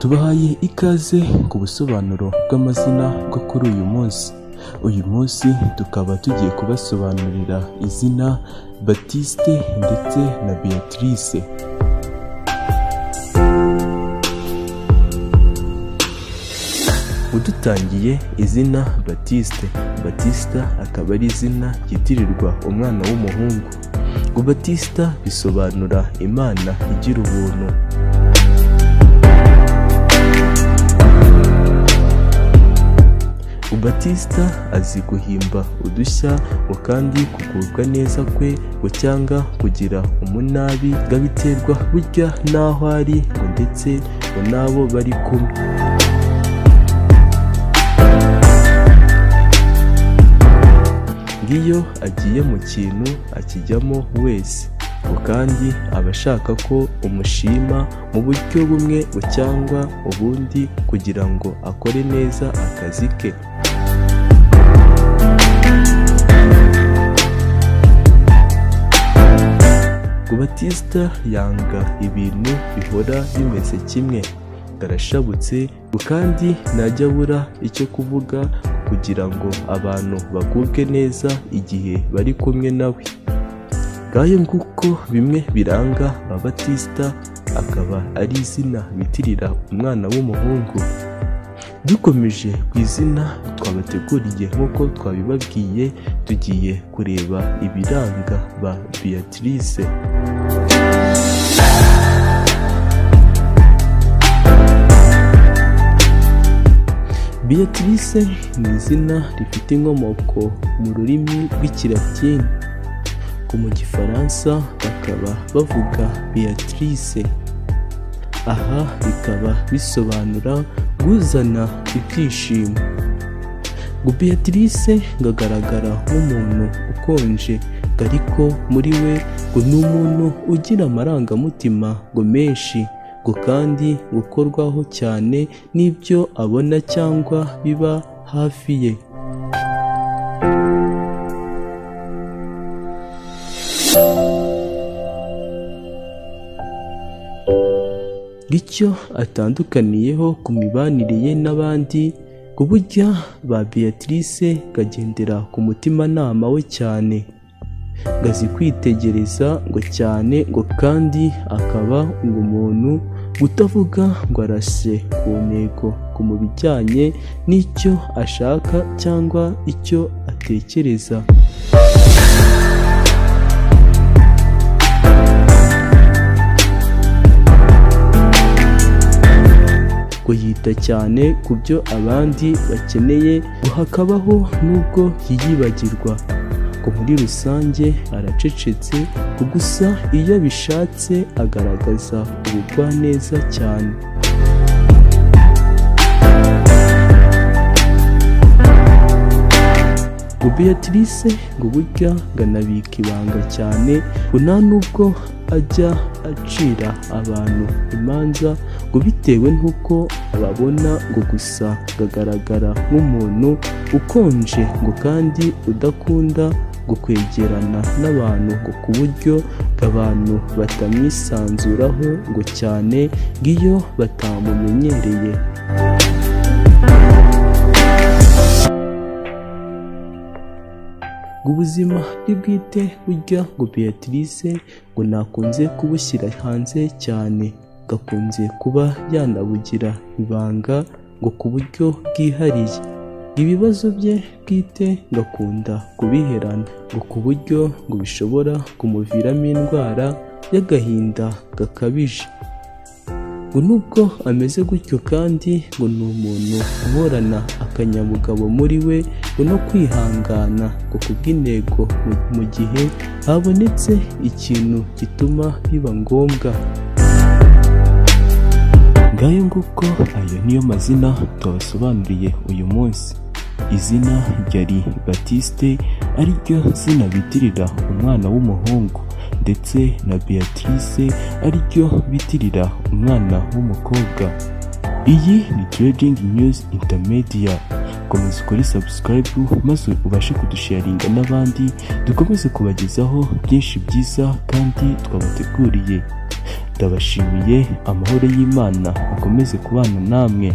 Tubahaye ikaze ku busobanuro bw'amazina bwo kuri uyu munsi. Uyu munsi tukaba tugiye kubasobanurira izina Baptiste ndetse na Beatrice. Udutangiye izina Baptiste. Baptiste akaba ari izina ryitirirwa umwana w'umuhungu. Ngo Baptiste bisobanura Imana igira ubuntu. Baptiste azi guhimba udushya kandi kugubwa neza kwe cyangwa kugira umunabi gabiterwa burya naho ari ngo ndetse ngo nabo bari kumwe. Ngiyo agiye mu kintu akijyamo wese kandi aba ashaka ko umushima mu buryo bumwe cyangwa ubundi kugira ngo akore neza akazi ke. Baptiste yanga ibintu bihora bimeze kimwe, garashabutse kandi ntajya abura icyo kuvuga kugira ngo abantu bagubwe neza igihe bari kumwe nawe. Ngayo nguko bimwe biranga Baptiste, akaba ari izina bitirira umwana w'umuhungu. Dukomeje ku izina twabateguriye nk'uko twabibabwiye, tugiye kureba ibiranga ba Beatrice. Beatrice ni izina rifite inkomoko mu rurimi rw'Ikilatini. Mu Gifaransa bakaba bavuga Beatrice. Aha bikaba bisobanura uzana ibyishimo. Ngo Beatrice ngagaragara nk'umuntu ukonje, ariko muri we ngo ni umuntu ugira amarangamutima ngo menshi, ngo kandi gukorwaho cyane n'ibyo abona cyangwa biba hafi ye. Icyo atandukaniyeho ku mibanire ye n'abandi, ngo burya ba Beatrice gagendera ku mutimanama we cyane, gazi kwitegereza ngo cyane, ngo kandi akaba ngo umuntu utavuga ngo arashe ku ntego mu bijyanye n'icyo ashaka cyangwa icyo atekereza. Ngo yita cyane ku byo abandi bakeneye, ngo hakabaho n'ubwo yiyibagirwa. Ngo muri rusange aracecetse, gusa iyo bishatse agaragaza ubugwaneza cyane. Ngo Beatrice ngo burya ganabika ibanga cyane, ngo nta nubwo ajya acira abantu imanza, ngo bitewe n'uko ababona, ngo gusa gagaragara nk'umuntu ukonje, ngo kandi udakunda ngo kwegerana n'abantu, ngo ku buryo abantu batamwisanzuraho ngo cyane ng'iyo batamumenyereye. Ubuzima bwe bwite burya ngo Beatrice ngo nakunze kubushyira hanze cyane, gakunze kuba yanabugira ibanga ngo ku buryo bwihariye. Ibibazo bye bwite ngakunda kubiherana, ngo ku buryo ngo bishobora kumuviramo indwara y'agahinda gakabije. Ngo nubwo ameze gutyo kandi ngo ni umuntu uhorana akanyabugabo muri we, ngo no kwihangana ngo kubw'intego mu gihe habonetse ikintu gituma biba ngombwa. Ngayo nguko ayo niyo mazina tubasobanuriye uyu munsi. Izina ryari Baptiste, ariryo zina bitirira umwana w'umuhungu, ndetse na Beatrice ariryo bitirira umwana w'umukobwa. Iyi ni Trading News Intermedia. Komeza ukore subscribe maze ubashe kudusharinga n'abandi, dukomeze kubagezaho byinshi byiza kandi twabateguriye. ndabashimiye, amahoro y'Imana akomeze kubana namwe.